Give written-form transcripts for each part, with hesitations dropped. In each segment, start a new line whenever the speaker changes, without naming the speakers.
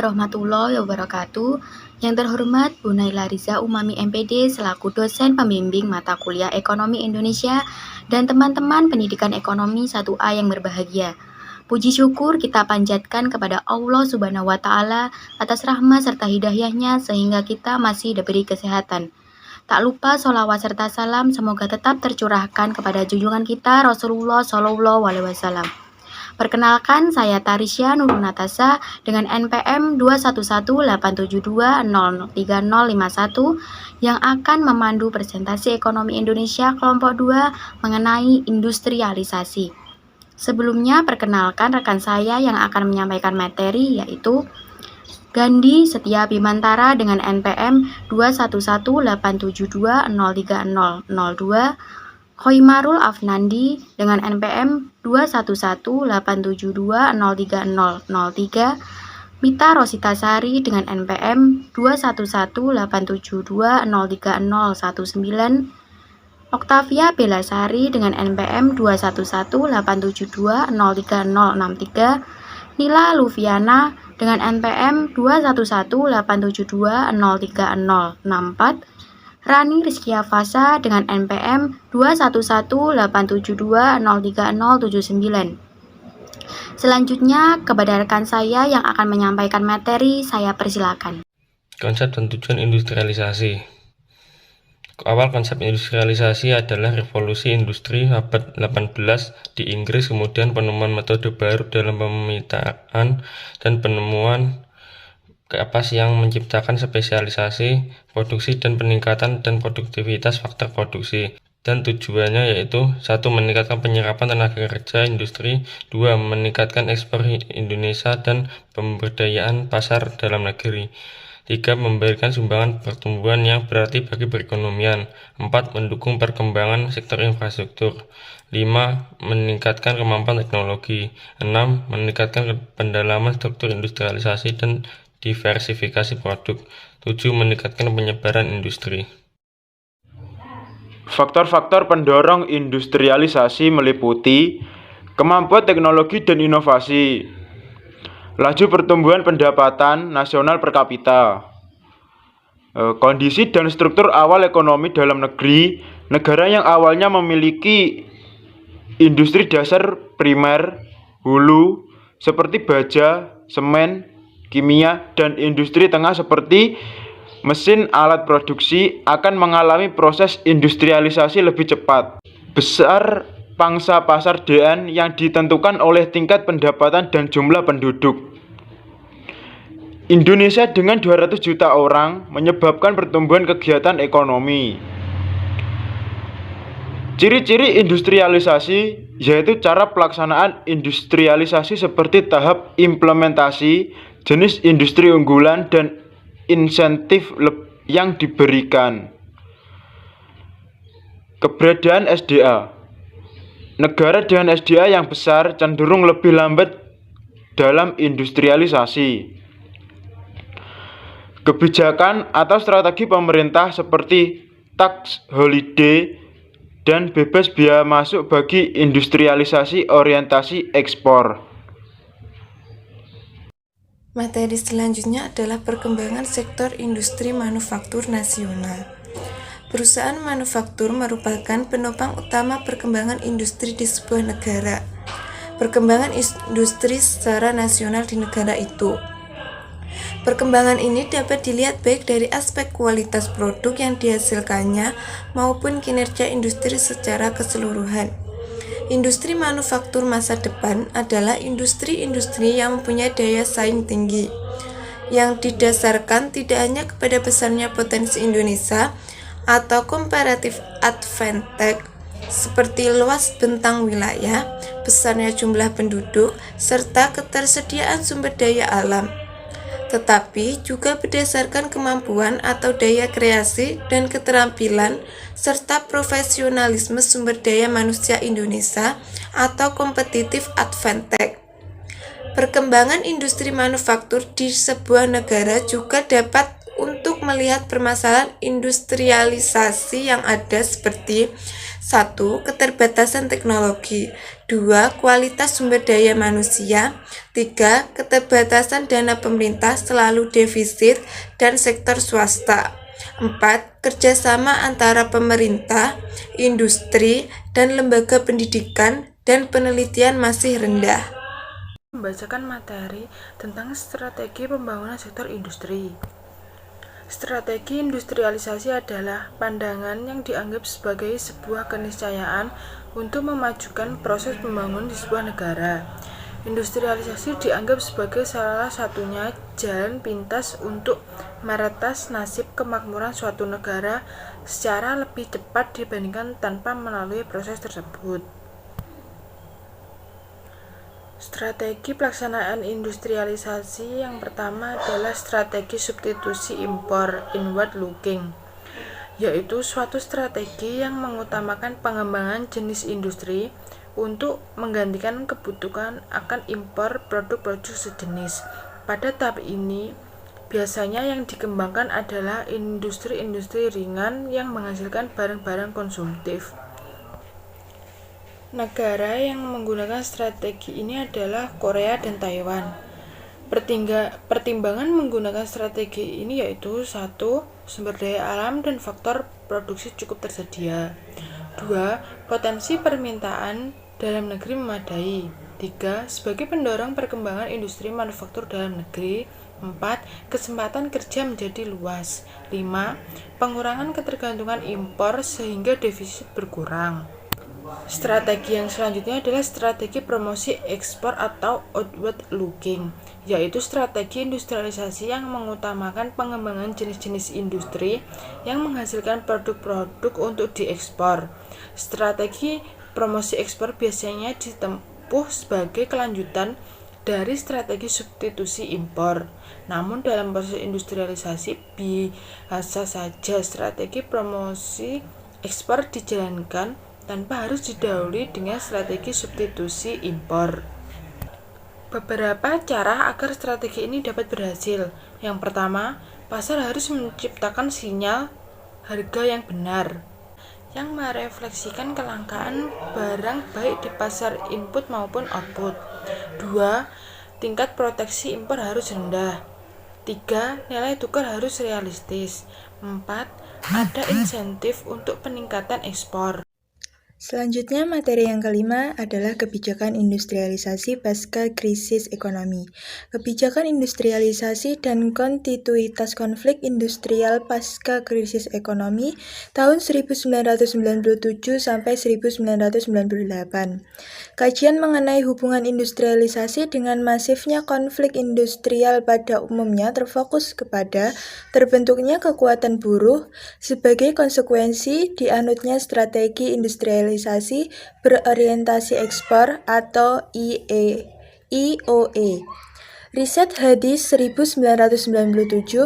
warahmatullahi wabarakatuh. Yang terhormat Bu Naila Riza Umami MPD selaku dosen pembimbing mata kuliah Ekonomi Indonesia dan teman-teman pendidikan ekonomi 1A yang berbahagia. Puji syukur kita panjatkan kepada Allah Subhanahu wa Ta'ala atas rahmat serta hidayahnya sehingga kita masih diberi kesehatan. Tak lupa sholawat serta salam semoga tetap tercurahkan kepada junjungan kita Rasulullah Shallallahu Alaihi Wasallam. Perkenalkan, saya Tarisya Nurul Natasha dengan NPM 211872003051 yang akan memandu presentasi Ekonomi Indonesia kelompok 2 mengenai industrialisasi. Sebelumnya, perkenalkan rekan saya yang akan menyampaikan materi yaitu Gandhi Setia Bimantara dengan NPM 211872030002, Khoimarul Afnandi dengan NPM 211872030003, Mita Rosita Sari dengan NPM 211872030019, Oktavia Belasari dengan NPM 211872030063, Nila Lufiana dengan NPM 211872030064, Rani Rizkia Fasa dengan NPM 211872030079. Selanjutnya, kepada rekan saya yang akan menyampaikan materi, saya persilakan.
Konsep dan tujuan industrialisasi. Awal konsep industrialisasi adalah revolusi industri abad 18 di Inggris, kemudian penemuan metode baru dalam pemitaan dan penemuan kapas yang menciptakan spesialisasi produksi dan peningkatan dan produktivitas faktor produksi. Dan tujuannya yaitu 1. Meningkatkan penyerapan tenaga kerja industri, 2. Meningkatkan ekspor Indonesia dan pemberdayaan pasar dalam negeri, 3. Memberikan sumbangan pertumbuhan yang berarti bagi perekonomian, 4. Mendukung perkembangan sektor infrastruktur, 5. Meningkatkan kemampuan teknologi, 6. Meningkatkan pendalaman struktur industrialisasi dan diversifikasi produk, 7. Meningkatkan penyebaran industri.
Faktor-faktor pendorong industrialisasi meliputi kemampuan teknologi dan inovasi, laju pertumbuhan pendapatan nasional per kapita, kondisi dan struktur awal ekonomi dalam negeri, negara yang awalnya memiliki industri dasar primer, hulu, seperti baja, semen, kimia, dan industri tengah seperti mesin alat produksi akan mengalami proses industrialisasi lebih cepat. Besar pangsa pasar DN yang ditentukan oleh tingkat pendapatan dan jumlah penduduk. Indonesia dengan 200 juta orang menyebabkan pertumbuhan kegiatan ekonomi. Ciri-ciri industrialisasi yaitu cara pelaksanaan industrialisasi seperti tahap implementasi, jenis industri unggulan, dan insentif yang diberikan. Keberadaan SDA. Negara dengan SDA yang besar cenderung lebih lambat dalam industrialisasi. Kebijakan atau strategi pemerintah seperti tax holiday dan bebas biaya masuk bagi industrialisasi orientasi ekspor.
Materi selanjutnya adalah perkembangan sektor industri manufaktur nasional. Perusahaan manufaktur merupakan penopang utama perkembangan industri di sebuah negara. Perkembangan industri secara nasional di negara itu. Perkembangan ini dapat dilihat baik dari aspek kualitas produk yang dihasilkannya maupun kinerja industri secara keseluruhan. Industri manufaktur masa depan adalah industri-industri yang mempunyai daya saing tinggi, yang didasarkan tidak hanya kepada besarnya potensi Indonesia atau comparative advantage seperti luas bentang wilayah, besarnya jumlah penduduk, serta ketersediaan sumber daya alam, tetapi juga berdasarkan kemampuan atau daya kreasi dan keterampilan serta profesionalisme sumber daya manusia Indonesia atau competitive advantage. Perkembangan industri manufaktur di sebuah negara juga dapat untuk melihat permasalahan industrialisasi yang ada seperti 1. Keterbatasan teknologi, 2. Kualitas sumber daya manusia. 3. Keterbatasan dana pemerintah selalu defisit dan sektor swasta. 4. Kerjasama antara pemerintah, industri, dan lembaga pendidikan dan penelitian masih rendah.
Membacakan materi tentang strategi pembangunan sektor industri. Strategi industrialisasi adalah pandangan yang dianggap sebagai sebuah keniscayaan untuk memajukan proses pembangunan di sebuah negara. Industrialisasi dianggap sebagai salah satunya jalan pintas untuk meretas nasib kemakmuran suatu negara secara lebih cepat dibandingkan tanpa melalui proses tersebut. Strategi pelaksanaan industrialisasi yang pertama adalah strategi substitusi impor inward looking, yaitu suatu strategi yang mengutamakan pengembangan jenis industri untuk menggantikan kebutuhan akan impor produk-produk sejenis. Pada tahap ini, biasanya yang dikembangkan adalah industri-industri ringan yang menghasilkan barang-barang konsumtif. Negara yang menggunakan strategi ini adalah Korea dan Taiwan. Pertimbangan menggunakan strategi ini yaitu 1. Sumber daya alam dan faktor produksi cukup tersedia. 2. Potensi permintaan dalam negeri memadai. 3. Sebagai pendorong perkembangan industri manufaktur dalam negeri. 4. Kesempatan kerja menjadi luas. 5. Pengurangan ketergantungan impor sehingga defisit berkurang. Strategi yang selanjutnya adalah strategi promosi ekspor atau outward looking, yaitu strategi industrialisasi yang mengutamakan pengembangan jenis-jenis industri yang menghasilkan produk-produk untuk diekspor. Strategi promosi ekspor biasanya ditempuh sebagai kelanjutan dari strategi substitusi impor. Namun dalam proses industrialisasi biasa saja strategi promosi ekspor dijalankan tanpa harus didahului dengan strategi substitusi impor. Beberapa cara agar strategi ini dapat berhasil. Yang pertama, pasar harus menciptakan sinyal harga yang benar, yang merefleksikan kelangkaan barang baik di pasar input maupun output. 2. Tingkat proteksi impor harus rendah. 3. Nilai tukar harus realistis. 4. Ada insentif untuk peningkatan ekspor.
Selanjutnya, materi yang kelima adalah kebijakan industrialisasi pasca krisis ekonomi. Kebijakan industrialisasi dan kontinuitas konflik industrial pasca krisis ekonomi tahun 1997 sampai 1998. Kajian mengenai hubungan industrialisasi dengan masifnya konflik industrial pada umumnya terfokus kepada terbentuknya kekuatan buruh sebagai konsekuensi dianutnya strategi industrialisasi berorientasi ekspor atau IOE. Riset Hadis 1997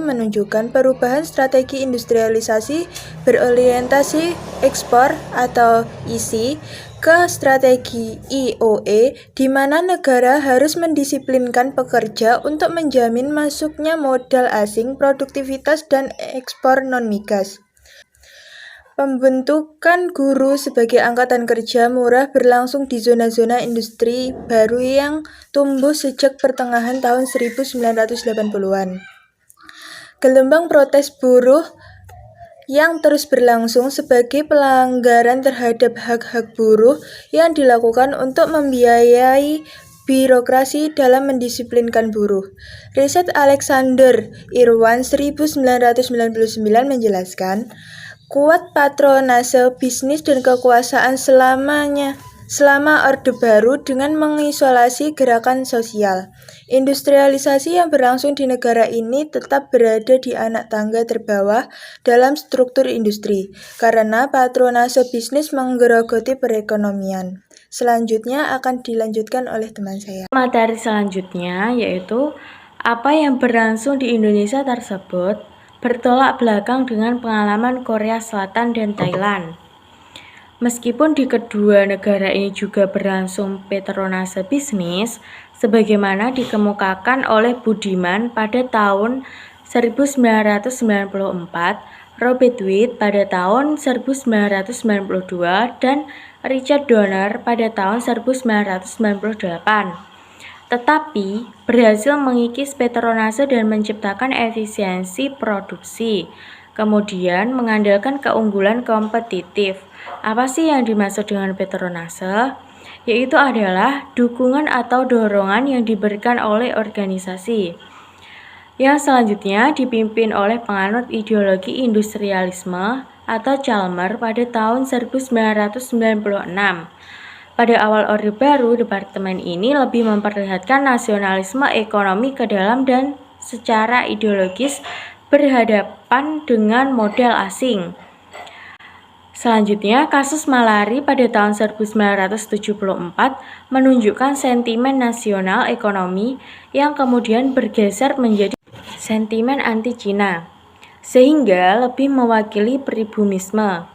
menunjukkan perubahan strategi industrialisasi berorientasi ekspor atau IC ke strategi IOE, di mana negara harus mendisiplinkan pekerja untuk menjamin masuknya modal asing, produktivitas, dan ekspor non-migas. Pembentukan guru sebagai angkatan kerja murah berlangsung di zona-zona industri baru yang tumbuh sejak pertengahan tahun 1980-an. Gelombang protes buruh yang terus berlangsung sebagai pelanggaran terhadap hak-hak buruh yang dilakukan untuk membiayai birokrasi dalam mendisiplinkan buruh. Riset Alexander Irwan 1999 menjelaskan, kuat patronase bisnis dan kekuasaan selama Orde Baru dengan mengisolasi gerakan sosial. Industrialisasi yang berlangsung di negara ini tetap berada di anak tangga terbawah dalam struktur industri, karena patronase bisnis menggerogoti perekonomian. Selanjutnya akan dilanjutkan oleh teman saya.
Materi selanjutnya yaitu apa yang berlangsung di Indonesia tersebut bertolak belakang dengan pengalaman Korea Selatan dan Thailand. Meskipun di kedua negara ini juga berlangsung patronase bisnis, sebagaimana dikemukakan oleh Budiman pada tahun 1994, Robert Witt pada tahun 1992 dan Richard Donner pada tahun 1998. Tetapi berhasil mengikis Petronas dan menciptakan efisiensi produksi, kemudian mengandalkan keunggulan kompetitif. Apa sih yang dimaksud dengan Petronas? Yaitu adalah dukungan atau dorongan yang diberikan oleh organisasi. Yang selanjutnya dipimpin oleh penganut ideologi industrialisme atau Chalmers pada tahun 1996. Pada awal Orde Baru, departemen ini lebih memperlihatkan nasionalisme ekonomi ke dalam dan secara ideologis berhadapan dengan modal asing. Selanjutnya, kasus Malari pada tahun 1974 menunjukkan sentimen nasional ekonomi yang kemudian bergeser menjadi sentimen anti-Cina, sehingga lebih mewakili pribumisme.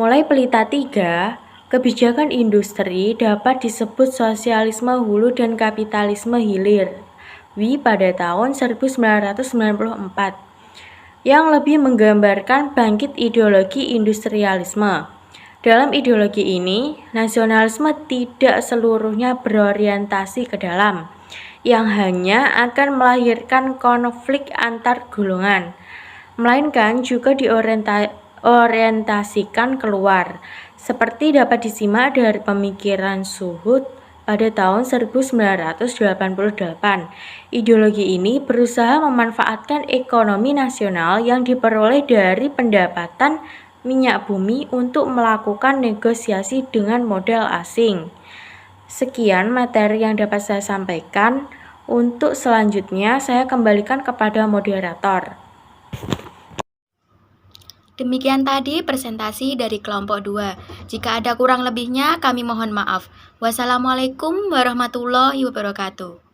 Mulai Pelita 3, kebijakan industri dapat disebut sosialisme hulu dan kapitalisme hilir. Wi pada tahun 1994 yang lebih menggambarkan bangkit ideologi industrialisme. Dalam ideologi ini, nasionalisme tidak seluruhnya berorientasi ke dalam, yang hanya akan melahirkan konflik antar golongan, melainkan juga diorientasikan keluar, seperti dapat disimak dari pemikiran Suhut pada tahun 1988. Ideologi ini berusaha memanfaatkan ekonomi nasional yang diperoleh dari pendapatan minyak bumi untuk melakukan negosiasi dengan modal asing. Sekian materi yang dapat saya sampaikan. Untuk selanjutnya saya kembalikan kepada moderator.
Demikian tadi presentasi dari kelompok 2. Jika ada kurang lebihnya, kami mohon maaf. Wassalamualaikum warahmatullahi wabarakatuh.